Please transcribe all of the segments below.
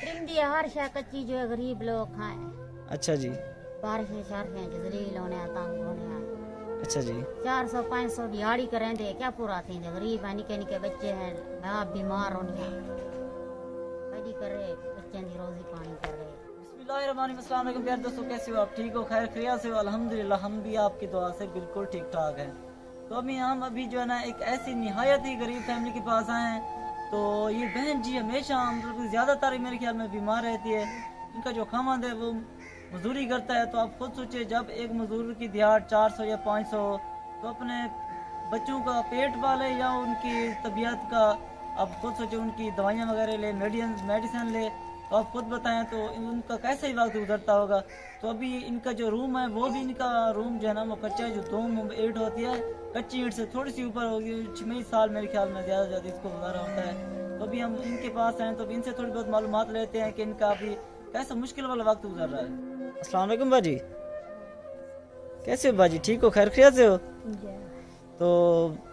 त्रिमदी हर शय कच्ची जो है गरीब लोग खाएं। अच्छा जी। बारिशें शारिशें जलील होने तंग होने अच्छा जी। 400-500 दिहाड़ी करें दे क्या पूरा थी गरीब है, निके निके बच्चे हैं, बाप बीमार होने बड़ी करे बच्चों की रोजी पानी कर रहे। बिस्मिल्लाहिर्रहमानिर्रहीम। प्यारे दोस्तों, कैसे हो आप? ठीक हो? खैर खैरियत से हो? अल्हम्दुलिल्लाह, हम भी आपकी दुआ से बिल्कुल ठीक ठाक हैं। तो हम अभी जो है ना एक ऐसी निहायत ही गरीब फैमिली के पास आए हैं। तो ये बहन जी हमेशा मतलब ज़्यादातर मेरे ख्याल में बीमार रहती है। इनका जो खामद है वो मजदूरी करता है। तो आप खुद सोचिए, जब एक मजदूर की दिहाड़ 400 या 500, तो अपने बच्चों का पेट पाले या उनकी तबीयत का आप खुद सोचिए, उनकी दवाइयाँ वगैरह ले, मेडिसिन ले, तो आप खुद बताएं तो उनका कैसे ही वक्त गुजरता होगा। तो अभी इनका जो रूम है वो भी, इनका रूम जो है ना वो कच्चा है। जो दो ईंट होती है, कच्ची ईंट से थोड़ी सी ऊपर होगी, 6 साल मेरे ख्याल में ज़्यादा से ज़्यादा इसको गुजारा होता है। तो अभी हम इनके पास हैं, तो इनसे थोड़ी बहुत मालूमात लेते हैं कि इनका अभी कैसा मुश्किल वाला वक्त गुजर रहा है। अस्सलाम वालेकुम बाजी, कैसे हो बाजी? ठीक हो? खैर खैरियत से हो? तो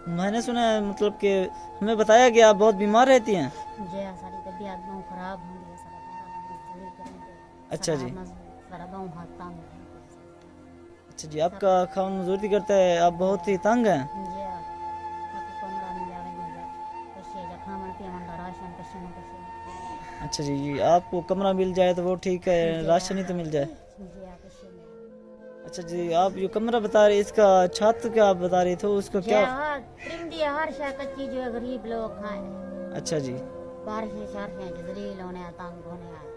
मैंने सुना है मतलब कि हमें बताया गया आप बहुत बीमार रहती हैं। जी सारी तबीयत बहुत खराब हो गई, अच्छा जी। सारा गांव हाथ तंग है। अच्छा जी, आपका खान मजदूरी करता है, आप बहुत ही तंग हैं। जी आपको कमरा मिल जावे मुझे कशे जा खावन पीवन का राशन कशे न कशे। अच्छा जी, आपको कमरा मिल जाए तो वो ठीक है, राशन ही तो मिल जाए। जी आप कशे में। अच्छा जी, आप जो कमरा बता रहे इसका छत क्या आप बता रहे थे, उसको क्या? त्रिमदी हर शय कच्ची जो है गरीब लोग खाएं। अच्छा जी। बारिशें शारिशें जलील होने तंग होने आए।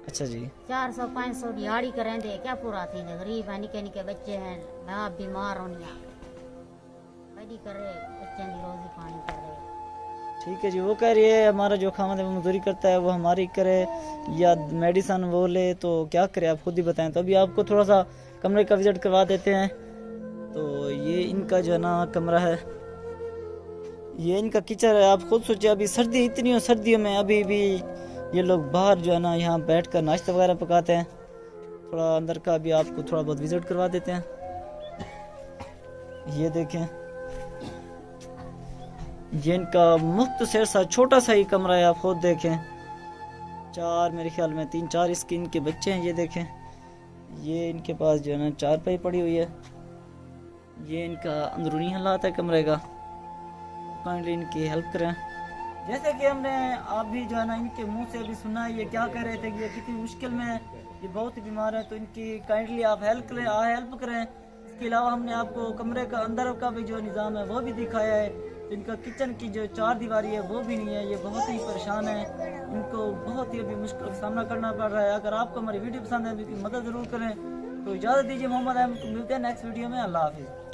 अच्छा जी। 400-500 दिहाड़ी करें दे क्या पूरा थी गरीब है, निके निके बच्चे हैं, बाप बीमार होने बड़ी करे बच्चों की रोजी पानी कर रहे। ठीक है जी, वो कह रही है हमारा जो खामद है वो मजदूरी करता है, वो हमारी करे या मेडिसन वो ले, तो क्या करे आप खुद ही बताएं। तो अभी आपको थोड़ा सा कमरे का विजिट करवा देते हैं। तो ये इनका जो है ना कमरा है, ये इनका किचन है। आप खुद सोचिए, अभी सर्दी इतनी हो, सर्दियों में अभी भी ये लोग बाहर जो है ना यहाँ बैठकर नाश्ता वगैरह पकाते हैं। थोड़ा अंदर का भी आपको थोड़ा बहुत विजिट करवा देते हैं। ये देखें, ये इनका मुख्तसर सा छोटा सा ही कमरा है। आप खुद देखें, चार मेरे ख्याल में 3-4 इसके इनके बच्चे हैं। ये देखें, ये इनके पास जो है ना चारपाई पड़ी हुई है। ये इनका अंदरूनी हालात है कमरे का, काइंडली इनकी हेल्प करें। जैसे कि हमने आप भी जो है ना इनके मुंह से भी सुना है, ये क्या कह रहे थे कि ये कितनी मुश्किल में है, ये बहुत ही बीमार है। तो इनकी काइंडली आप हेल्प करें। इसके अलावा हमने आपको कमरे का अंदर का भी जो निज़ाम है वो भी दिखाया है। तो इनका किचन की जो 4 दीवारी है वो भी नहीं है, ये बहुत ही परेशान है, इनको बहुत ही अभी मुश्किल का सामना करना पड़ रहा है। अगर आपको हमारी वीडियो पसंद है तो इनकी मदद ज़रूर करें। तो इजाज़त दीजिए, मोहम्मद अहमद, मिलते हैं नेक्स्ट वीडियो में। अल्लाह हाफिज़।